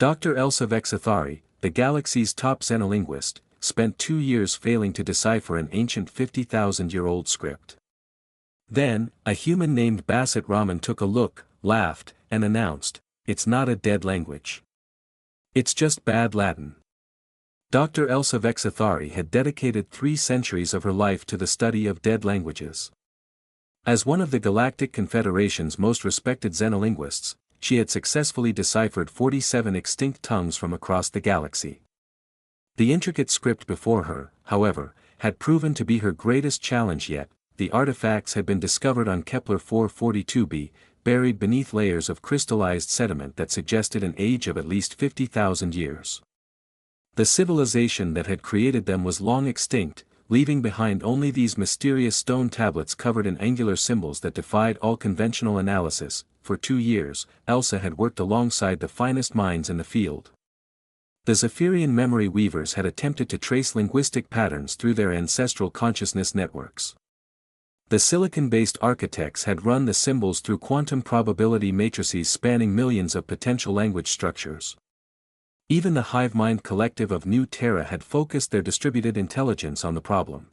Dr. Elsa Vexathari, the galaxy's top xenolinguist, spent 2 years failing to decipher an ancient 50,000-year-old script. Then, a human named Basit Raman took a look, laughed, and announced, "It's not a dead language. It's just bad Latin." Dr. Elsa Vexathari had dedicated 3 centuries of her life to the study of dead languages. As one of the Galactic Confederation's most respected xenolinguists, she had successfully deciphered 47 extinct tongues from across the galaxy. The intricate script before her, however, had proven to be her greatest challenge yet. The artifacts had been discovered on Kepler 442b, buried beneath layers of crystallized sediment that suggested an age of at least 50,000 years. The civilization that had created them was long extinct, leaving behind only these mysterious stone tablets covered in angular symbols that defied all conventional analysis. For 2 years, Elsa had worked alongside the finest minds in the field. The Zephirian memory weavers had attempted to trace linguistic patterns through their ancestral consciousness networks. The silicon-based architects had run the symbols through quantum probability matrices spanning millions of potential language structures. Even the hive mind collective of New Terra had focused their distributed intelligence on the problem.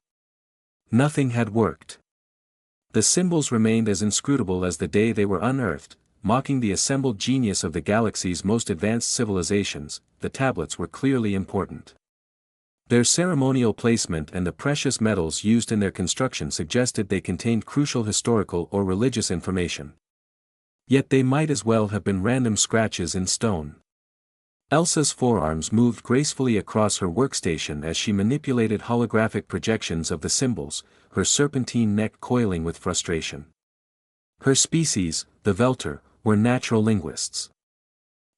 Nothing had worked. The symbols remained as inscrutable as the day they were unearthed, mocking the assembled genius of the galaxy's most advanced civilizations. The tablets were clearly important. Their ceremonial placement and the precious metals used in their construction suggested they contained crucial historical or religious information. Yet they might as well have been random scratches in stone. Elsa's forearms moved gracefully across her workstation as she manipulated holographic projections of the symbols, her serpentine neck coiling with frustration. Her species, the Velter, were natural linguists.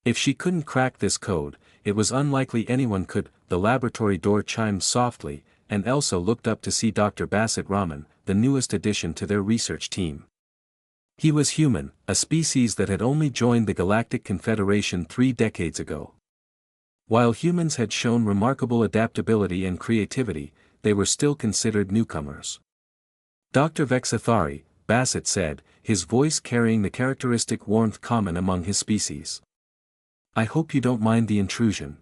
If she couldn't crack this code, it was unlikely anyone could. The laboratory door chimed softly, and Elsa looked up to see Dr. Basit Raman, the newest addition to their research team. He was human, a species that had only joined the Galactic Confederation 3 decades ago. While humans had shown remarkable adaptability and creativity, they were still considered newcomers. "Dr. Vexathari," Basit said, his voice carrying the characteristic warmth common among his species. "I hope you don't mind the intrusion.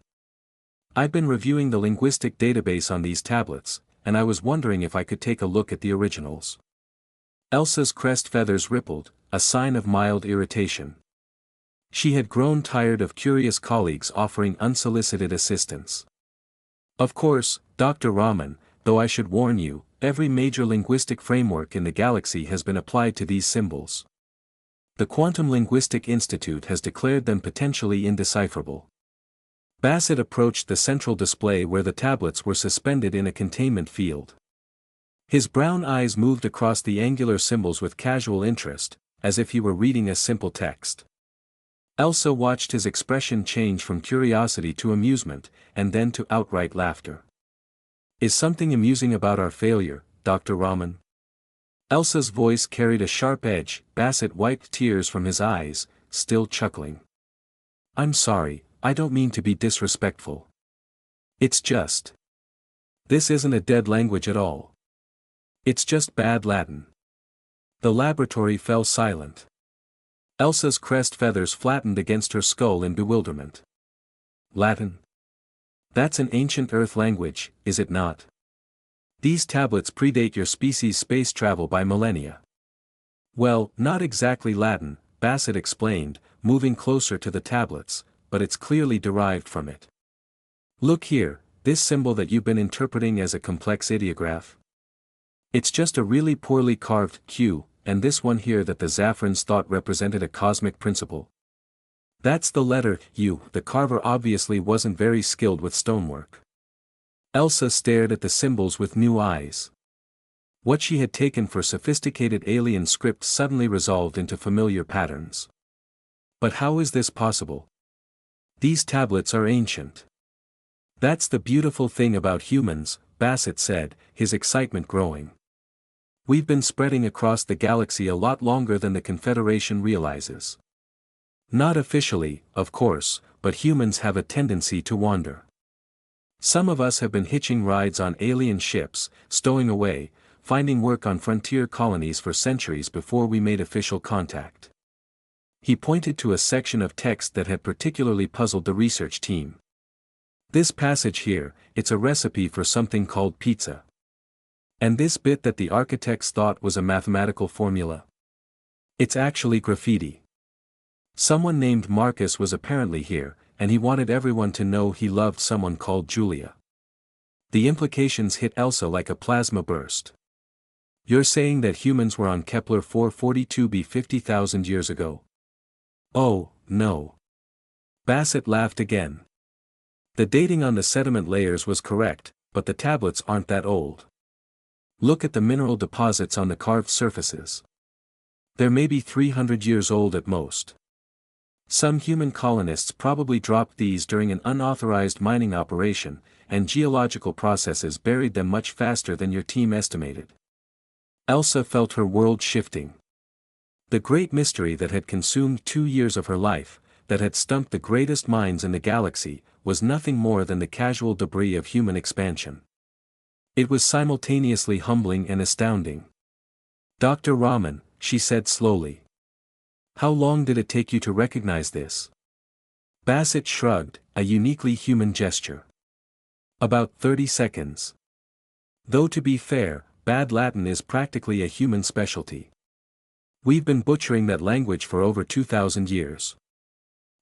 I've been reviewing the linguistic database on these tablets, and I was wondering if I could take a look at the originals." Elsa's crest feathers rippled, a sign of mild irritation. She had grown tired of curious colleagues offering unsolicited assistance. "Of course, Dr. Raman, though I should warn you, every major linguistic framework in the galaxy has been applied to these symbols. The Quantum Linguistic Institute has declared them potentially indecipherable." Basit approached the central display where the tablets were suspended in a containment field. His brown eyes moved across the angular symbols with casual interest, as if he were reading a simple text. Elsa watched his expression change from curiosity to amusement, and then to outright laughter. "Is something amusing about our failure, Dr. Raman?" Elsa's voice carried a sharp edge. Basit wiped tears from his eyes, still chuckling. "I'm sorry, I don't mean to be disrespectful. It's just. This isn't a dead language at all. It's just bad Latin." The laboratory fell silent. Elsa's crest feathers flattened against her skull in bewilderment. "Latin? That's an ancient Earth language, is it not? These tablets predate your species' space travel by millennia." "Well, not exactly Latin," Basit explained, moving closer to the tablets, "but it's clearly derived from it. Look here, this symbol that you've been interpreting as a complex ideograph. It's just a really poorly carved Q, and this one here that the Zaphrans thought represented a cosmic principle. That's the letter U." The carver obviously wasn't very skilled with stonework. Elsa stared at the symbols with new eyes. What she had taken for sophisticated alien script suddenly resolved into familiar patterns. "But how is this possible? These tablets are ancient." "That's the beautiful thing about humans," Basit said, his excitement growing. "We've been spreading across the galaxy a lot longer than the Confederation realizes. Not officially, of course, but humans have a tendency to wander. Some of us have been hitching rides on alien ships, stowing away, finding work on frontier colonies for centuries before we made official contact. He pointed to a section of text that had particularly puzzled the research team. This passage here, it's a recipe for something called pizza. And this bit that the architects thought was a mathematical formula. It's actually graffiti. Someone named Marcus was apparently here, and he wanted everyone to know he loved someone called Julia. The implications hit Elsa like a plasma burst. You're saying that humans were on Kepler 442b 50,000 years ago? Oh, no. Bassett laughed again. The dating on the sediment layers was correct, but the tablets aren't that old. Look at the mineral deposits on the carved surfaces. They're maybe 300 years old at most. Some human colonists probably dropped these during an unauthorized mining operation, and geological processes buried them much faster than your team estimated. Elsa felt her world shifting. The great mystery that had consumed 2 years of her life, that had stumped the greatest minds in the galaxy, was nothing more than the casual debris of human expansion. It was simultaneously humbling and astounding. Dr. Rahman, she said slowly. How long did it take you to recognize this? Bassett shrugged, a uniquely human gesture. About 30 seconds. Though to be fair, bad Latin is practically a human specialty. We've been butchering that language for over 2,000 years.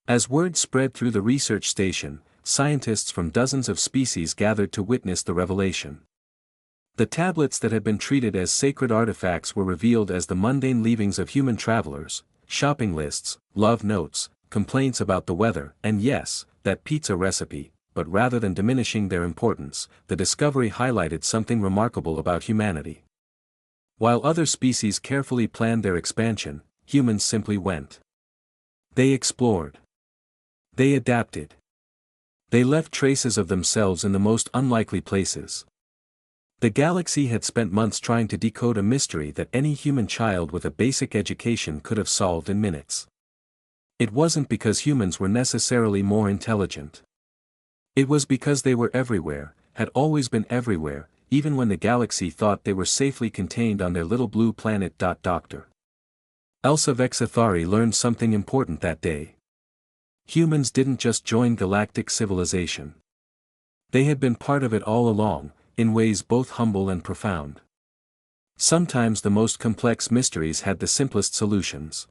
As word spread through the research station, scientists from dozens of species gathered to witness the revelation. The tablets that had been treated as sacred artifacts were revealed as the mundane leavings of human travelers, shopping lists, love notes, complaints about the weather, and yes, that pizza recipe, but rather than diminishing their importance, the discovery highlighted something remarkable about humanity. While other species carefully planned their expansion, humans simply went. They explored. They adapted. They left traces of themselves in the most unlikely places. The galaxy had spent months trying to decode a mystery that any human child with a basic education could have solved in minutes. It wasn't because humans were necessarily more intelligent. It was because they were everywhere, had always been everywhere, even when the galaxy thought they were safely contained on their little blue planet. Dr. Elsa Vexathari learned something important that day. Humans didn't just join galactic civilization. They had been part of it all along, in ways both humble and profound. Sometimes the most complex mysteries had the simplest solutions.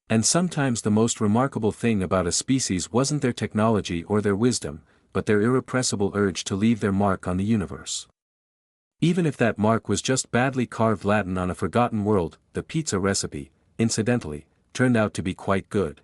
And sometimes the most remarkable thing about a species wasn't their technology or their wisdom, but their irrepressible urge to leave their mark on the universe. Even if that mark was just badly carved Latin on a forgotten world, the pizza recipe, incidentally, turned out to be quite good.